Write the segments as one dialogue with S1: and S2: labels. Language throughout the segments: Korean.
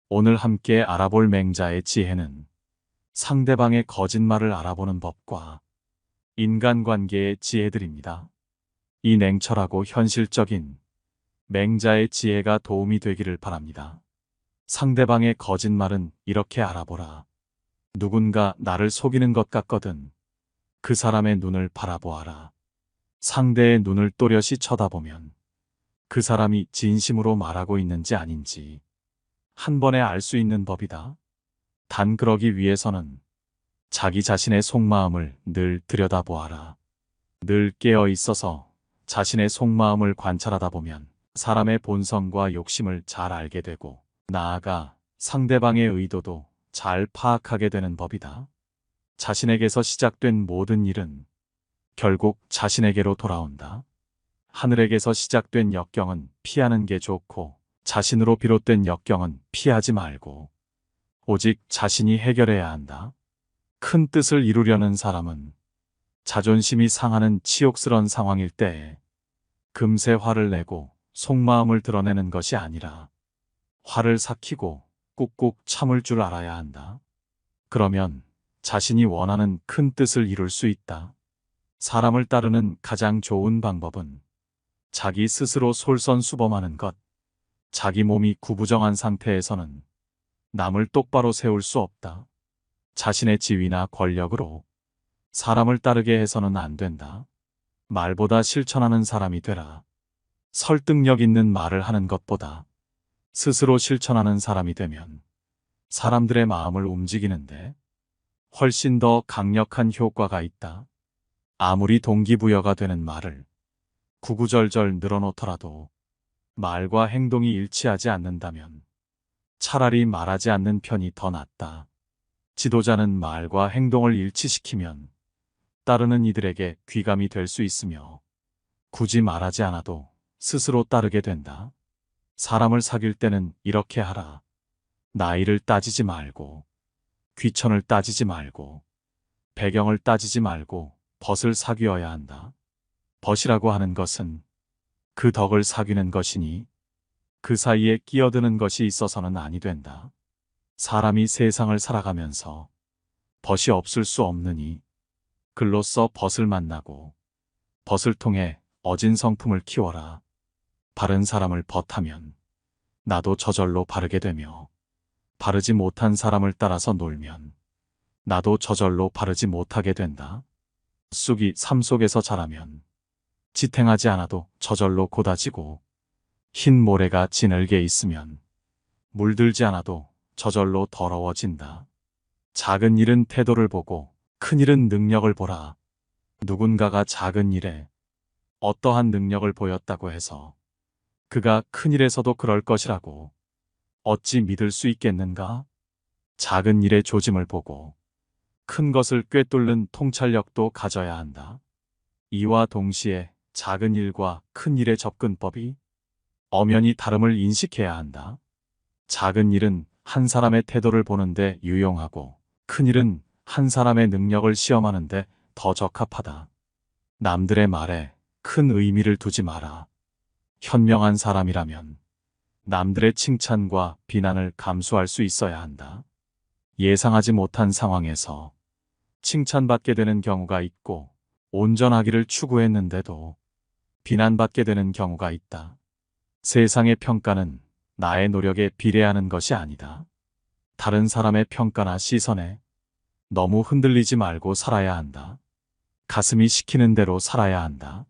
S1: 오늘 함께 알아볼 맹자의 지혜는 상대방의 거짓말을 알아보는 법과 인간관계의 지혜들입니다. 이 냉철하고 현실적인 맹자의 지혜가 도움이 되기를 바랍니다. 상대방의 거짓말은 이렇게 알아보라. 누군가 나를 속이는 것 같거든 그 사람의 눈을 바라보아라. 상대의 눈을 또렷이 쳐다보면 그 사람이 진심으로 말하고 있는지 아닌지 한 번에 알 수 있는 법이다. 단 그러기 위해서는 자기 자신의 속마음을 늘 들여다보아라. 늘 깨어 있어서 자신의 속마음을 관찰하다 보면 사람의 본성과 욕심을 잘 알게 되고 나아가 상대방의 의도도 잘 파악하게 되는 법이다. 자신에게서 시작된 모든 일은 결국 자신에게로 돌아온다. 하늘에게서 시작된 역경은 피하는 게 좋고 자신으로 비롯된 역경은 피하지 말고 오직 자신이 해결해야 한다. 큰 뜻을 이루려는 사람은 자존심이 상하는 치욕스런 상황일 때에 금세 화를 내고 속마음을 드러내는 것이 아니라 화를 삭히고 꾹꾹 참을 줄 알아야 한다. 그러면 자신이 원하는 큰 뜻을 이룰 수 있다. 사람을 따르는 가장 좋은 방법은 자기 스스로 솔선수범하는 것. 자기 몸이 구부정한 상태에서는 남을 똑바로 세울 수 없다. 자신의 지위나 권력으로 사람을 따르게 해서는 안 된다. 말보다 실천하는 사람이 되라. 설득력 있는 말을 하는 것보다 스스로 실천하는 사람이 되면 사람들의 마음을 움직이는데 훨씬 더 강력한 효과가 있다. 아무리 동기부여가 되는 말을 구구절절 늘어놓더라도 말과 행동이 일치하지 않는다면 차라리 말하지 않는 편이 더 낫다. 지도자는 말과 행동을 일치시키면 따르는 이들에게 귀감이 될 수 있으며 굳이 말하지 않아도 스스로 따르게 된다. 사람을 사귈 때는 이렇게 하라. 나이를 따지지 말고 귀천을 따지지 말고 배경을 따지지 말고 벗을 사귀어야 한다. 벗이라고 하는 것은 그 덕을 사귀는 것이니 그 사이에 끼어드는 것이 있어서는 아니 된다. 사람이 세상을 살아가면서 벗이 없을 수 없느니 글로써 벗을 만나고 벗을 통해 어진 성품을 키워라. 바른 사람을 벗하면 나도 저절로 바르게 되며 바르지 못한 사람을 따라서 놀면 나도 저절로 바르지 못하게 된다. 쑥이 삶 속에서 자라면 지탱하지 않아도 저절로 곧아지고 흰 모래가 진흙에 있으면 물들지 않아도 저절로 더러워진다. 작은 일은 태도를 보고 큰 일은 능력을 보라. 누군가가 작은 일에 어떠한 능력을 보였다고 해서 그가 큰 일에서도 그럴 것이라고 어찌 믿을 수 있겠는가? 작은 일의 조짐을 보고 큰 것을 꿰뚫는 통찰력도 가져야 한다. 이와 동시에 작은 일과 큰 일의 접근법이 엄연히 다름을 인식해야 한다. 작은 일은 한 사람의 태도를 보는데 유용하고 큰 일은 한 사람의 능력을 시험하는데 더 적합하다. 남들의 말에 큰 의미를 두지 마라. 현명한 사람이라면 남들의 칭찬과 비난을 감수할 수 있어야 한다. 예상하지 못한 상황에서 칭찬받게 되는 경우가 있고 온전하기를 추구했는데도 비난받게 되는 경우가 있다. 세상의 평가는 나의 노력에 비례하는 것이 아니다. 다른 사람의 평가나 시선에 너무 흔들리지 말고 살아야 한다. 가슴이 시키는 대로 살아야 한다.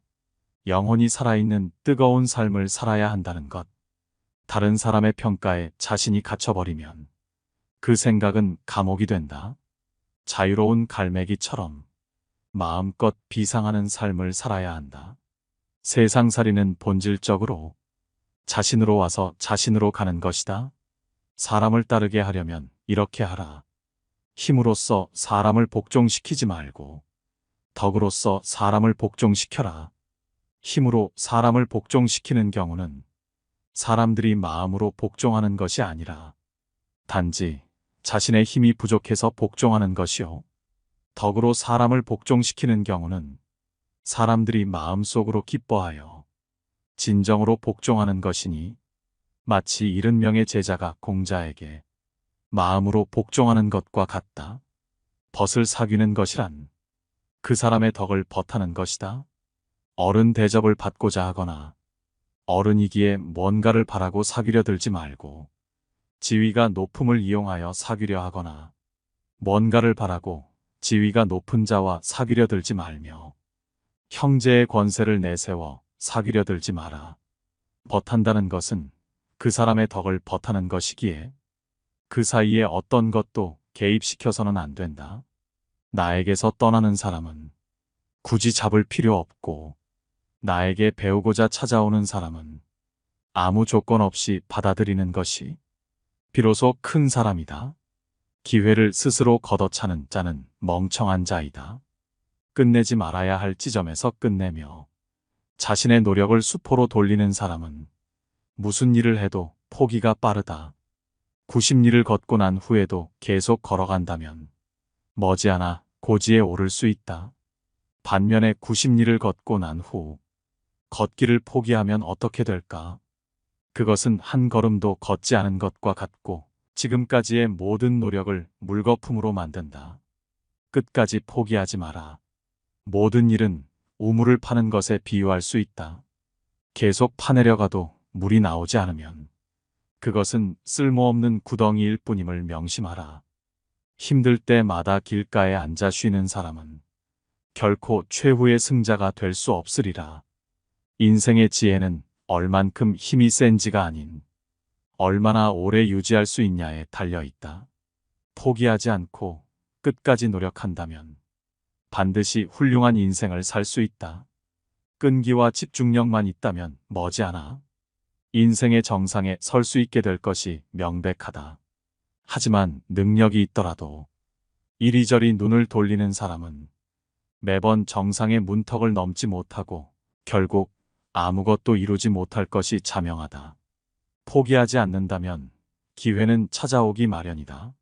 S1: 영혼이 살아있는 뜨거운 삶을 살아야 한다는 것. 다른 사람의 평가에 자신이 갇혀버리면 그 생각은 감옥이 된다. 자유로운 갈매기처럼 마음껏 비상하는 삶을 살아야 한다. 세상살이는 본질적으로 자신으로 와서 자신으로 가는 것이다. 사람을 따르게 하려면 이렇게 하라. 힘으로써 사람을 복종시키지 말고 덕으로써 사람을 복종시켜라. 힘으로 사람을 복종시키는 경우는 사람들이 마음으로 복종하는 것이 아니라 단지 자신의 힘이 부족해서 복종하는 것이요. 덕으로 사람을 복종시키는 경우는 사람들이 마음속으로 기뻐하여 진정으로 복종하는 것이니 마치 70명의 제자가 공자에게 마음으로 복종하는 것과 같다. 벗을 사귀는 것이란 그 사람의 덕을 벗하는 것이다. 어른 대접을 받고자 하거나 어른이기에 뭔가를 바라고 사귀려 들지 말고, 지위가 높음을 이용하여 사귀려 하거나 뭔가를 바라고 지위가 높은 자와 사귀려 들지 말며 형제의 권세를 내세워 사귀려 들지 마라. 벗한다는 것은 그 사람의 덕을 벗하는 것이기에 그 사이에 어떤 것도 개입시켜서는 안 된다. 나에게서 떠나는 사람은 굳이 잡을 필요 없고, 나에게 배우고자 찾아오는 사람은 아무 조건 없이 받아들이는 것이 비로소 큰 사람이다. 기회를 스스로 걷어차는 자는 멍청한 자이다. 끝내지 말아야 할 지점에서 끝내며 자신의 노력을 수포로 돌리는 사람은 무슨 일을 해도 포기가 빠르다. 90리를 걷고 난 후에도 계속 걸어간다면 머지않아 고지에 오를 수 있다. 반면에 90리를 걷고 난 후 걷기를 포기하면 어떻게 될까? 그것은 한 걸음도 걷지 않은 것과 같고 지금까지의 모든 노력을 물거품으로 만든다. 끝까지 포기하지 마라. 모든 일은 우물을 파는 것에 비유할 수 있다. 계속 파내려가도 물이 나오지 않으면 그것은 쓸모없는 구덩이일 뿐임을 명심하라. 힘들 때마다 길가에 앉아 쉬는 사람은 결코 최후의 승자가 될 수 없으리라. 인생의 지혜는 얼만큼 힘이 센지가 아닌 얼마나 오래 유지할 수 있냐에 달려 있다. 포기하지 않고 끝까지 노력한다면 반드시 훌륭한 인생을 살 수 있다. 끈기와 집중력만 있다면 머지않아 인생의 정상에 설 수 있게 될 것이 명백하다. 하지만 능력이 있더라도 이리저리 눈을 돌리는 사람은 매번 정상의 문턱을 넘지 못하고 결국 아무것도 이루지 못할 것이 자명하다. 포기하지 않는다면 기회는 찾아오기 마련이다.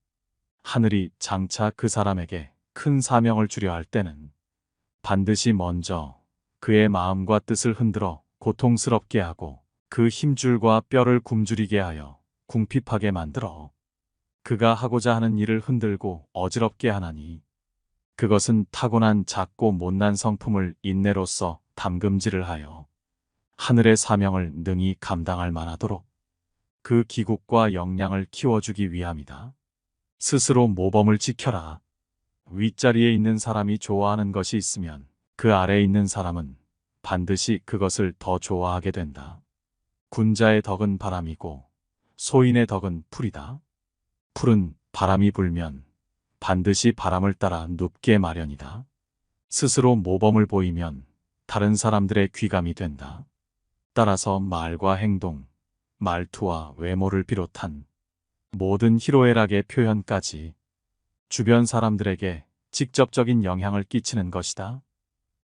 S1: 하늘이 장차 그 사람에게 큰 사명을 주려 할 때는 반드시 먼저 그의 마음과 뜻을 흔들어 고통스럽게 하고 그 힘줄과 뼈를 굶주리게 하여 궁핍하게 만들어 그가 하고자 하는 일을 흔들고 어지럽게 하나니, 그것은 타고난 작고 못난 성품을 인내로써 담금질을 하여 하늘의 사명을 능히 감당할 만하도록 그 기국과 역량을 키워주기 위함이다. 스스로 모범을 지켜라. 윗자리에 있는 사람이 좋아하는 것이 있으면 그 아래에 있는 사람은 반드시 그것을 더 좋아하게 된다. 군자의 덕은 바람이고 소인의 덕은 풀이다. 풀은 바람이 불면 반드시 바람을 따라 눕게 마련이다. 스스로 모범을 보이면 다른 사람들의 귀감이 된다. 따라서 말과 행동, 말투와 외모를 비롯한 모든 희로애락의 표현까지 주변 사람들에게 직접적인 영향을 끼치는 것이다.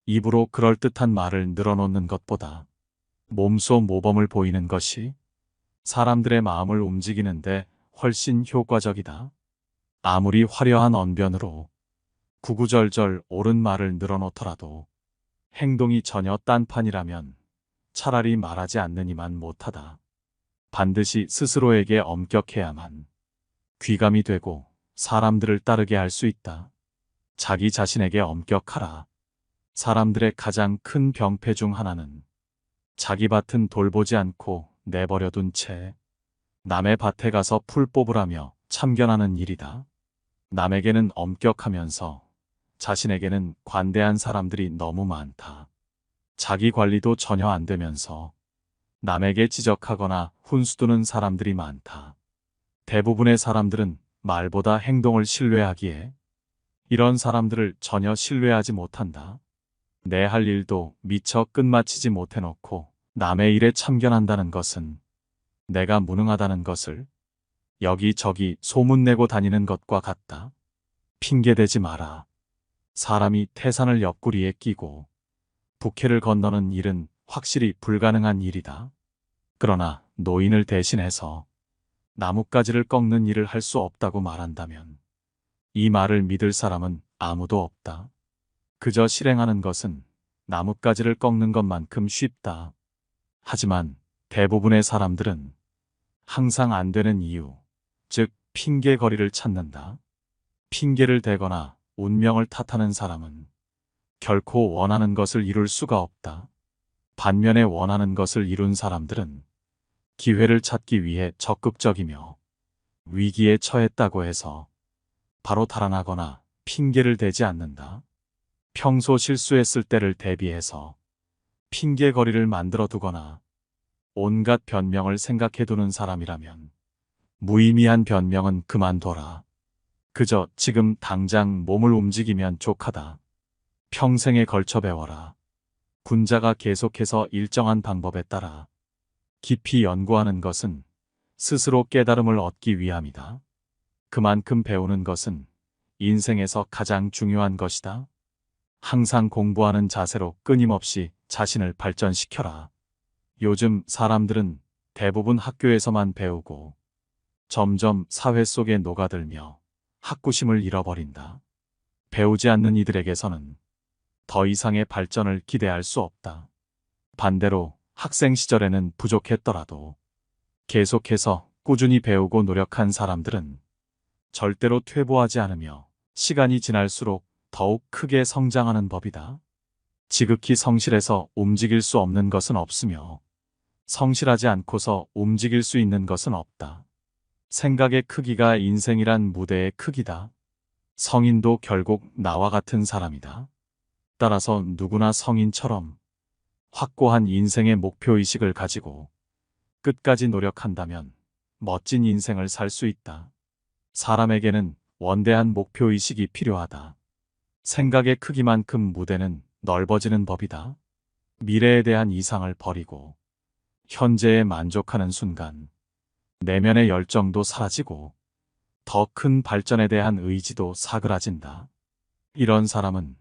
S1: 입으로 그럴듯한 말을 늘어놓는 것보다 몸소 모범을 보이는 것이 사람들의 마음을 움직이는데 훨씬 효과적이다. 아무리 화려한 언변으로 구구절절 옳은 말을 늘어놓더라도 행동이 전혀 딴판이라면 차라리 말하지 않느니만 못하다. 반드시 스스로에게 엄격해야만 귀감이 되고 사람들을 따르게 할 수 있다. 자기 자신에게 엄격하라. 사람들의 가장 큰 병폐 중 하나는 자기 밭은 돌보지 않고 내버려둔 채 남의 밭에 가서 풀 뽑으라며 참견하는 일이다. 남에게는 엄격하면서 자신에게는 관대한 사람들이 너무 많다. 자기 관리도 전혀 안 되면서 남에게 지적하거나 훈수두는 사람들이 많다. 대부분의 사람들은 말보다 행동을 신뢰하기에 이런 사람들을 전혀 신뢰하지 못한다. 내 할 일도 미처 끝마치지 못해놓고 남의 일에 참견한다는 것은 내가 무능하다는 것을 여기저기 소문내고 다니는 것과 같다. 핑계대지 마라. 사람이 태산을 옆구리에 끼고 북해를 건너는 일은 확실히 불가능한 일이다. 그러나 노인을 대신해서 나뭇가지를 꺾는 일을 할 수 없다고 말한다면 이 말을 믿을 사람은 아무도 없다. 그저 실행하는 것은 나뭇가지를 꺾는 것만큼 쉽다. 하지만 대부분의 사람들은 항상 안 되는 이유, 즉 핑계거리를 찾는다. 핑계를 대거나 운명을 탓하는 사람은 결코 원하는 것을 이룰 수가 없다. 반면에 원하는 것을 이룬 사람들은 기회를 찾기 위해 적극적이며 위기에 처했다고 해서 바로 달아나거나 핑계를 대지 않는다. 평소 실수했을 때를 대비해서 핑계거리를 만들어 두거나 온갖 변명을 생각해 두는 사람이라면 무의미한 변명은 그만둬라. 그저 지금 당장 몸을 움직이면 족하다. 평생에 걸쳐 배워라. 군자가 계속해서 일정한 방법에 따라 깊이 연구하는 것은 스스로 깨달음을 얻기 위함이다. 그만큼 배우는 것은 인생에서 가장 중요한 것이다. 항상 공부하는 자세로 끊임없이 자신을 발전시켜라. 요즘 사람들은 대부분 학교에서만 배우고 점점 사회 속에 녹아들며 학구심을 잃어버린다. 배우지 않는 이들에게서는 더 이상의 발전을 기대할 수 없다. 반대로 학생 시절에는 부족했더라도 계속해서 꾸준히 배우고 노력한 사람들은 절대로 퇴보하지 않으며 시간이 지날수록 더욱 크게 성장하는 법이다. 지극히 성실해서 움직일 수 없는 것은 없으며 성실하지 않고서 움직일 수 있는 것은 없다. 생각의 크기가 인생이란 무대의 크기다. 성인도 결국 나와 같은 사람이다. 따라서 누구나 성인처럼 확고한 인생의 목표의식을 가지고 끝까지 노력한다면 멋진 인생을 살 수 있다. 사람에게는 원대한 목표의식이 필요하다. 생각의 크기만큼 무대는 넓어지는 법이다. 미래에 대한 이상을 버리고 현재에 만족하는 순간 내면의 열정도 사라지고 더 큰 발전에 대한 의지도 사그라진다. 이런 사람은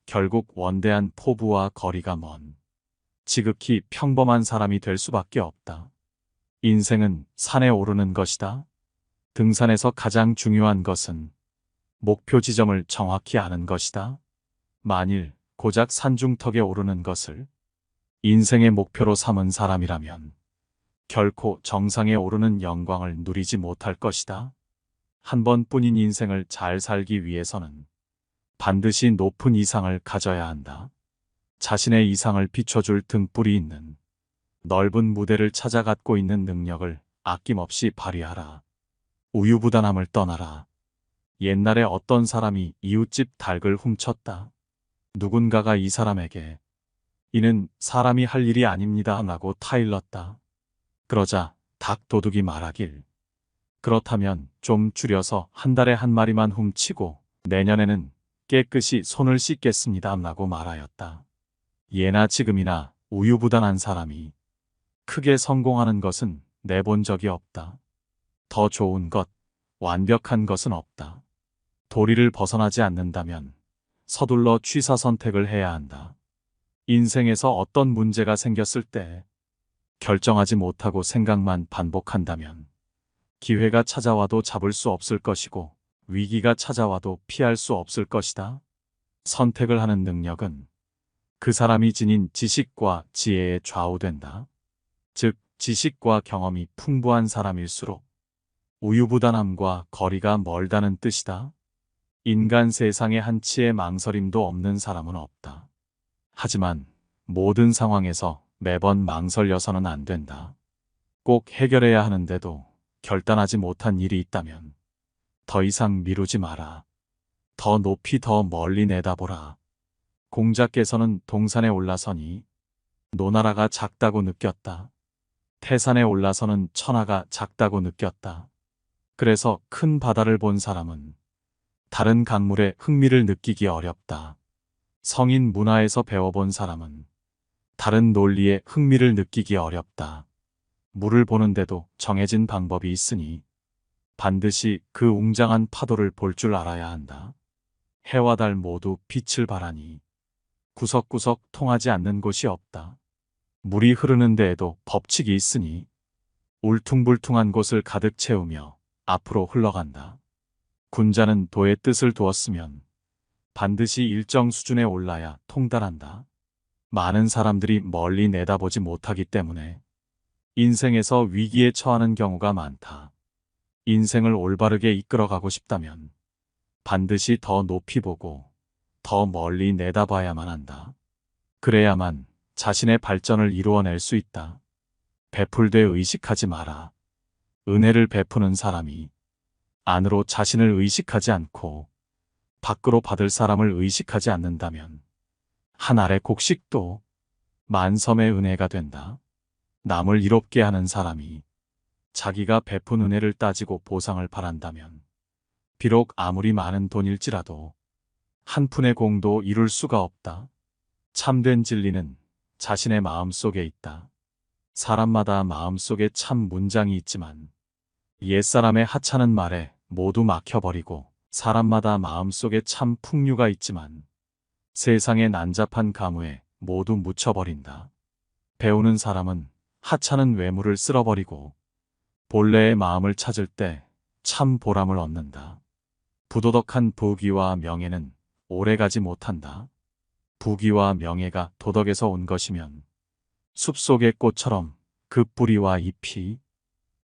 S1: 결국 원대한 포부와 거리가 먼 지극히 평범한 사람이 될 수밖에 없다. 인생은 산에 오르는 것이다. 등산에서 가장 중요한 것은 목표 지점을 정확히 아는 것이다. 만일 고작 산중턱에 오르는 것을 인생의 목표로 삼은 사람이라면 결코 정상에 오르는 영광을 누리지 못할 것이다. 한 번뿐인 인생을 잘 살기 위해서는 반드시 높은 이상을 가져야 한다. 자신의 이상을 비춰줄 등불이 있는 넓은 무대를 찾아 갖고 있는 능력을 아낌없이 발휘하라. 우유부단함을 떠나라. 옛날에 어떤 사람이 이웃집 닭을 훔쳤다. 누군가가 이 사람에게 이는 사람이 할 일이 아닙니다 라고 타일렀다. 그러자 닭 도둑이 말하길 그렇다면 좀 줄여서 한 달에 한 마리만 훔치고 내년에는 깨끗이 손을 씻겠습니다 라고 말하였다. 예나 지금이나 우유부단한 사람이 크게 성공하는 것은 내본 적이 없다. 더 좋은 것, 완벽한 것은 없다. 도리를 벗어나지 않는다면 서둘러 취사 선택을 해야 한다. 인생에서 어떤 문제가 생겼을 때 결정하지 못하고 생각만 반복한다면 기회가 찾아와도 잡을 수 없을 것이고 위기가 찾아와도 피할 수 없을 것이다. 선택을 하는 능력은 그 사람이 지닌 지식과 지혜에 좌우된다. 즉, 지식과 경험이 풍부한 사람일수록 우유부단함과 거리가 멀다는 뜻이다. 인간 세상에 한치의 망설임도 없는 사람은 없다. 하지만 모든 상황에서 매번 망설여서는 안 된다. 꼭 해결해야 하는데도 결단하지 못한 일이 있다면 더 이상 미루지 마라. 더 높이 더 멀리 내다보라. 공자께서는 동산에 올라서니 노나라가 작다고 느꼈다. 태산에 올라서는 천하가 작다고 느꼈다. 그래서 큰 바다를 본 사람은 다른 강물에 흥미를 느끼기 어렵다. 성인 문화에서 배워본 사람은 다른 논리에 흥미를 느끼기 어렵다. 물을 보는데도 정해진 방법이 있으니 반드시 그 웅장한 파도를 볼 줄 알아야 한다. 해와 달 모두 빛을 발하니 구석구석 통하지 않는 곳이 없다. 물이 흐르는 데에도 법칙이 있으니 울퉁불퉁한 곳을 가득 채우며 앞으로 흘러간다. 군자는 도의 뜻을 두었으면 반드시 일정 수준에 올라야 통달한다. 많은 사람들이 멀리 내다보지 못하기 때문에 인생에서 위기에 처하는 경우가 많다. 인생을 올바르게 이끌어가고 싶다면 반드시 더 높이 보고 더 멀리 내다봐야만 한다. 그래야만 자신의 발전을 이루어낼 수 있다. 베풀되 의식하지 마라. 은혜를 베푸는 사람이 안으로 자신을 의식하지 않고 밖으로 받을 사람을 의식하지 않는다면 한 알의 곡식도 만섬의 은혜가 된다. 남을 이롭게 하는 사람이 자기가 베푼 은혜를 따지고 보상을 바란다면 비록 아무리 많은 돈일지라도 한 푼의 공도 이룰 수가 없다. 참된 진리는 자신의 마음속에 있다. 사람마다 마음속에 참 문장이 있지만 옛사람의 하찮은 말에 모두 막혀버리고 사람마다 마음속에 참 풍류가 있지만 세상의 난잡한 가무에 모두 묻혀버린다. 배우는 사람은 하찮은 외모를 쓸어버리고 본래의 마음을 찾을 때 참 보람을 얻는다. 부도덕한 부귀와 명예는 오래가지 못한다. 부귀와 명예가 도덕에서 온 것이면 숲속의 꽃처럼 그 뿌리와 잎이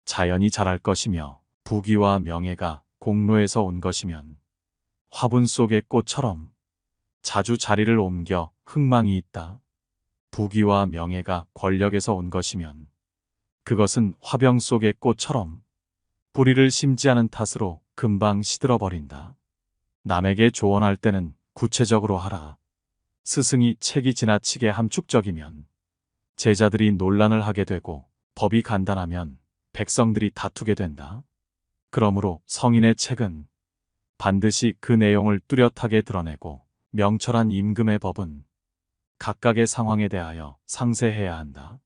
S1: 자연히 자랄 것이며 부귀와 명예가 공로에서 온 것이면 화분 속의 꽃처럼 자주 자리를 옮겨 흥망이 있다. 부귀와 명예가 권력에서 온 것이면 그것은 화병 속의 꽃처럼 뿌리를 심지 않은 탓으로 금방 시들어버린다. 남에게 조언할 때는 구체적으로 하라. 스승이 책이 지나치게 함축적이면 제자들이 논란을 하게 되고 법이 간단하면 백성들이 다투게 된다. 그러므로 성인의 책은 반드시 그 내용을 뚜렷하게 드러내고 명철한 임금의 법은 각각의 상황에 대하여 상세해야 한다.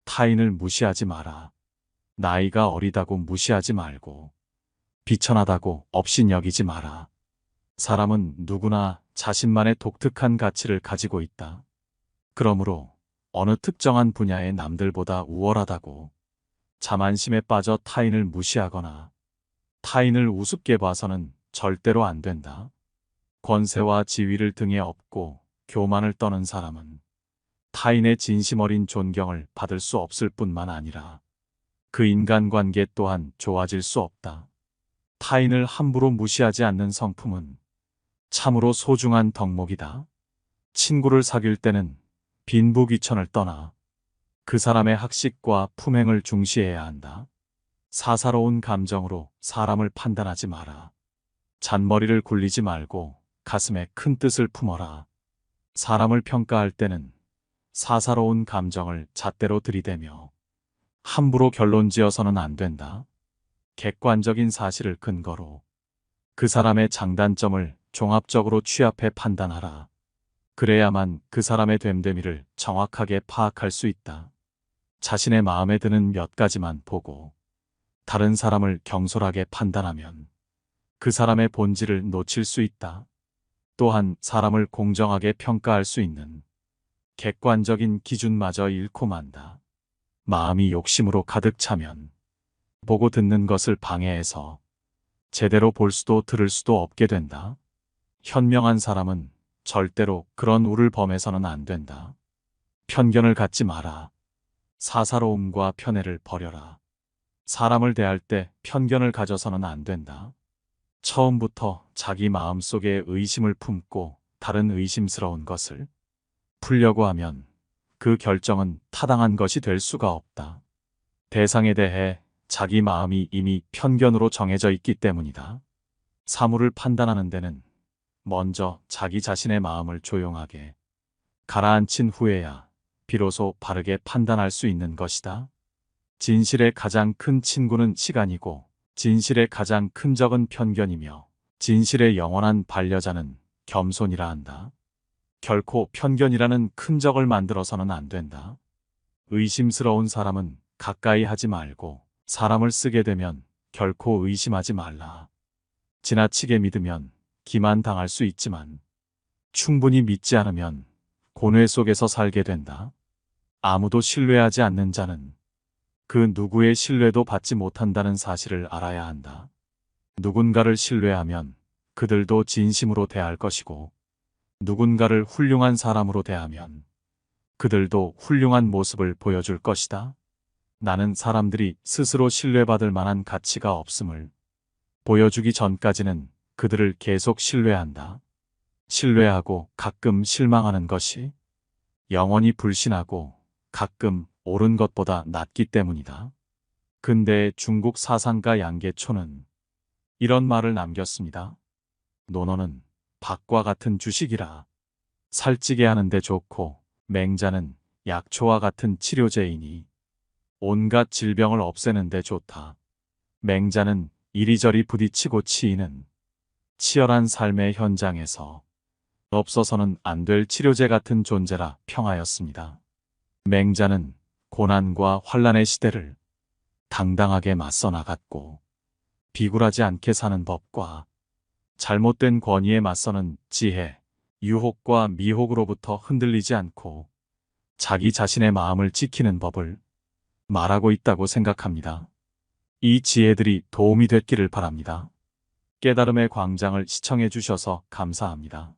S1: 타인을 무시하지 마라. 나이가 어리다고 무시하지 말고 비천하다고 업신여기지 마라. 사람은 누구나 자신만의 독특한 가치를 가지고 있다. 그러므로 어느 특정한 분야의 남들보다 우월하다고 자만심에 빠져 타인을 무시하거나 타인을 우습게 봐서는 절대로 안 된다. 권세와 지위를 등에 업고 교만을 떠는 사람은 타인의 진심 어린 존경을 받을 수 없을 뿐만 아니라 그 인간관계 또한 좋아질 수 없다. 타인을 함부로 무시하지 않는 성품은 참으로 소중한 덕목이다. 친구를 사귈 때는 빈부귀천을 떠나 그 사람의 학식과 품행을 중시해야 한다. 사사로운 감정으로 사람을 판단하지 마라. 잔머리를 굴리지 말고 가슴에 큰 뜻을 품어라. 사람을 평가할 때는 사사로운 감정을 잣대로 들이대며 함부로 결론지어서는 안 된다. 객관적인 사실을 근거로 그 사람의 장단점을 종합적으로 취합해 판단하라. 그래야만 그 사람의 됨됨이를 정확하게 파악할 수 있다. 자신의 마음에 드는 몇 가지만 보고 다른 사람을 경솔하게 판단하면 그 사람의 본질을 놓칠 수 있다. 또한 사람을 공정하게 평가할 수 있는 객관적인 기준마저 잃고 만다. 마음이 욕심으로 가득 차면 보고 듣는 것을 방해해서 제대로 볼 수도 들을 수도 없게 된다. 현명한 사람은 절대로 그런 우를 범해서는 안 된다. 편견을 갖지 마라. 사사로움과 편애를 버려라. 사람을 대할 때 편견을 가져서는 안 된다. 처음부터 자기 마음속에 의심을 품고 다른 의심스러운 것을 풀려고 하면 그 결정은 타당한 것이 될 수가 없다. 대상에 대해 자기 마음이 이미 편견으로 정해져 있기 때문이다. 사물을 판단하는 데는 먼저 자기 자신의 마음을 조용하게 가라앉힌 후에야 비로소 바르게 판단할 수 있는 것이다. 진실의 가장 큰 친구는 시간이고 진실의 가장 큰 적은 편견이며 진실의 영원한 반려자는 겸손이라 한다. 결코 편견이라는 큰 적을 만들어서는 안 된다. 의심스러운 사람은 가까이 하지 말고 사람을 쓰게 되면 결코 의심하지 말라. 지나치게 믿으면 기만당할 수 있지만 충분히 믿지 않으면 고뇌 속에서 살게 된다. 아무도 신뢰하지 않는 자는 그 누구의 신뢰도 받지 못한다는 사실을 알아야 한다. 누군가를 신뢰하면 그들도 진심으로 대할 것이고 누군가를 훌륭한 사람으로 대하면 그들도 훌륭한 모습을 보여줄 것이다. 나는 사람들이 스스로 신뢰받을 만한 가치가 없음을 보여주기 전까지는 그들을 계속 신뢰한다. 신뢰하고 가끔 실망하는 것이 영원히 불신하고 가끔 옳은 것보다 낫기 때문이다. 근대 중국 사상가 양계초는 이런 말을 남겼습니다. 논어는 박과 같은 주식이라 살찌게 하는데 좋고 맹자는 약초와 같은 치료제이니 온갖 질병을 없애는데 좋다. 맹자는 이리저리 부딪히고 치이는 치열한 삶의 현장에서 없어서는 안 될 치료제 같은 존재라 평하였습니다. 맹자는 고난과 환란의 시대를 당당하게 맞서 나갔고 비굴하지 않게 사는 법과 잘못된 권위에 맞서는 지혜, 유혹과 미혹으로부터 흔들리지 않고 자기 자신의 마음을 지키는 법을 말하고 있다고 생각합니다. 이 지혜들이 도움이 됐기를 바랍니다. 깨달음의 광장을 시청해 주셔서 감사합니다.